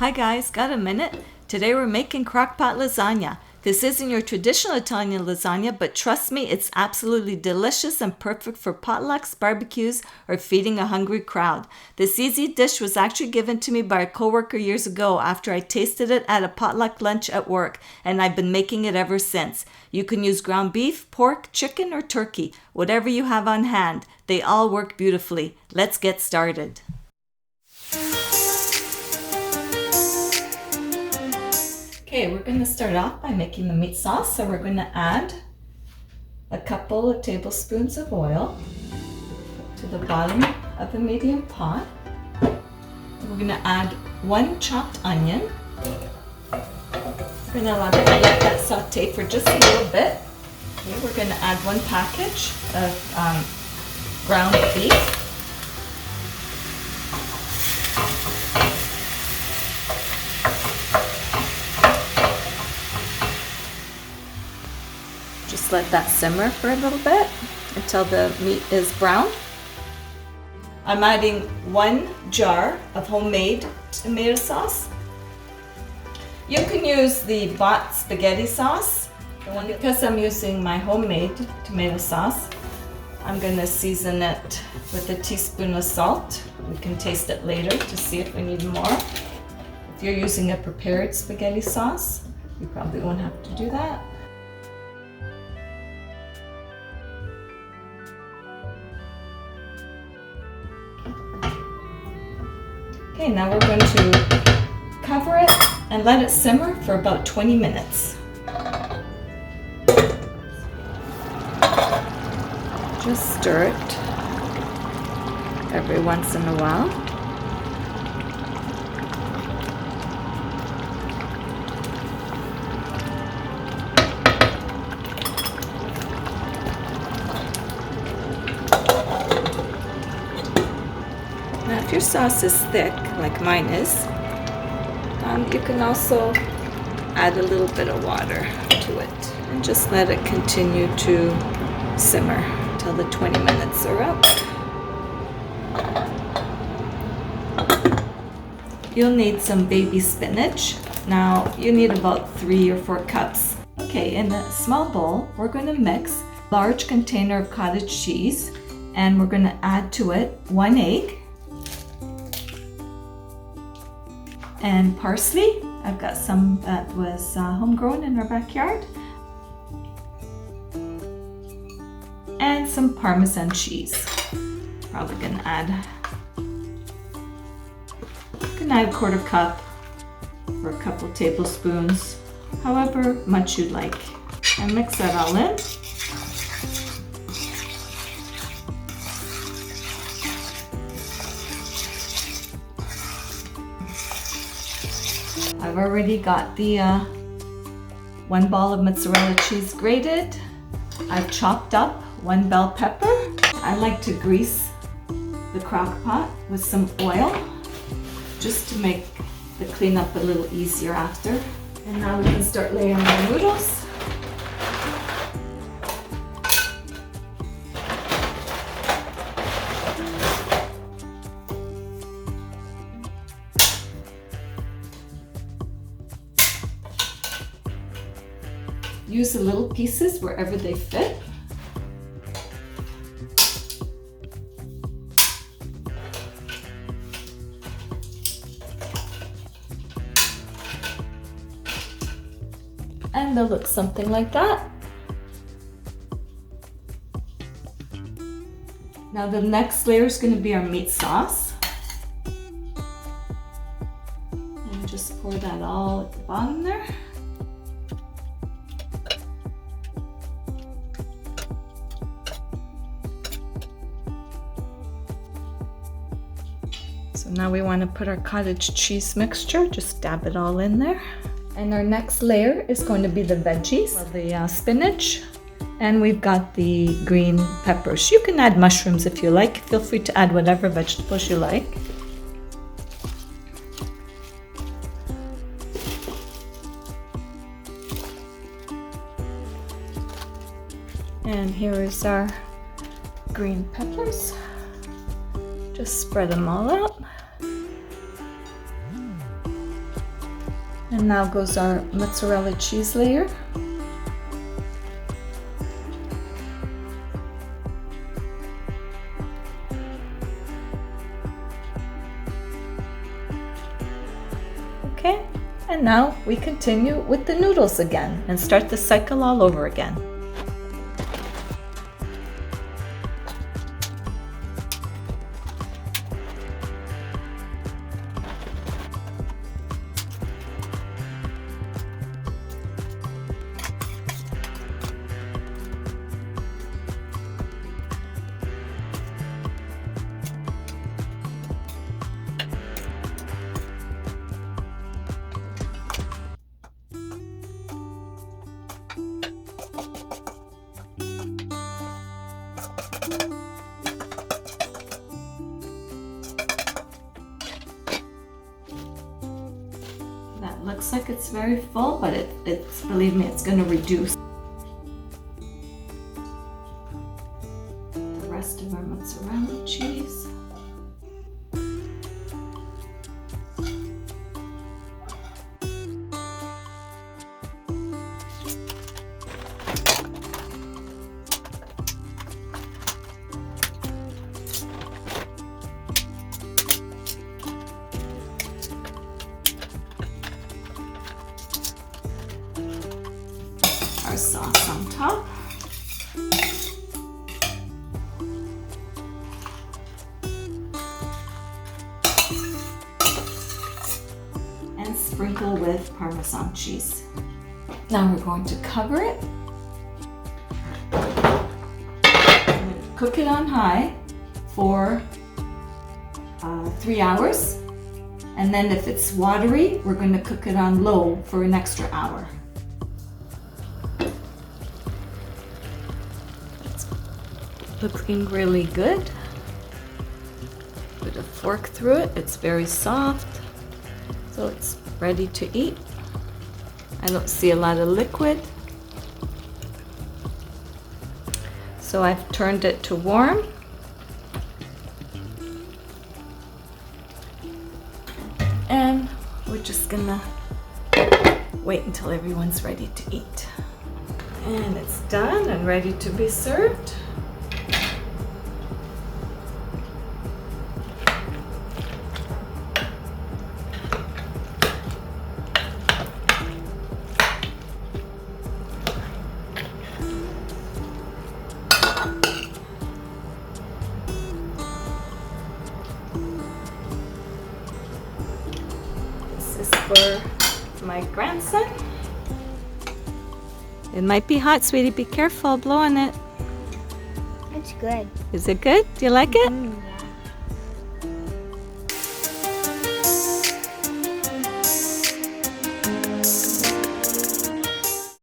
Hi guys, got a minute? Today we're making crockpot lasagna. This isn't your traditional Italian lasagna, but trust me, it's absolutely delicious and perfect for potlucks, barbecues, or feeding a hungry crowd. This easy dish was actually given to me by a coworker years ago after I tasted it at a potluck lunch at work, and I've been making it ever since. You can use ground beef, pork, chicken, or turkey, whatever you have on hand. They all work beautifully. Let's get started. Okay, we're going to start off by making the meat sauce. So we're going to add a couple of tablespoons of oil to the bottom of the medium pot. We're going to add one chopped onion. We're going to let that saute for just a little bit. Okay, we're going to add one package of ground beef. Just let that simmer for a little bit until the meat is brown. I'm adding 1 jar of homemade tomato sauce. You can use the bought spaghetti sauce. Because I'm using my homemade tomato sauce, I'm going to season it with a teaspoon of salt. We can taste it later to see if we need more. If you're using a prepared spaghetti sauce, you probably won't have to do that. Okay, now we're going to cover it and let it simmer for about 20 minutes. Just stir it every once in a while. Now, if your sauce is thick, like mine is, you can also add a little bit of water to it and just let it continue to simmer until the 20 minutes are up. You'll need some baby spinach. Now, you need about 3 or 4 cups. Okay, in a small bowl, we're going to mix a large container of cottage cheese, and we're going to add to it 1 egg, and parsley. I've got some that was homegrown in our backyard. And some Parmesan cheese. Probably gonna add a 1/4 cup or a couple tablespoons, however much you'd like. And mix that all in. I've already got the 1 ball of mozzarella cheese grated. I've chopped up 1 bell pepper. I like to grease the crock pot with some oil just to make the cleanup a little easier after. And now we can start layering our noodles. Use the little pieces wherever they fit. And they'll look something like that. Now the next layer is going to be our meat sauce. And just pour that all at the bottom there. So now we want to put our cottage cheese mixture, just dab it all in there. And our next layer is going to be the veggies, the spinach, and we've got the green peppers. You can add mushrooms if you like. Feel free to add whatever vegetables you like. And here is our green peppers. Just spread them all out. And now goes our mozzarella cheese layer. Okay, and now we continue with the noodles again and start the cycle all over again. That looks like it's very full, but it's believe me, it's going to reduce. The rest of our mozzarella cheese. Our sauce on top. And sprinkle with Parmesan cheese. Now we're going to cover it. Cook it on high for 3 hours. And then if it's watery, we're going to cook it on low for an extra hour. Looking really good. Put a fork through it. It's very soft, so it's ready to eat. I don't see a lot of liquid, so I've turned it to warm. And we're just gonna wait until everyone's ready to eat. And it's done and ready to be served. This is for my grandson. It might be hot, sweetie. Be careful, blow on it. It's good. Is it good? Do you like it? Yeah.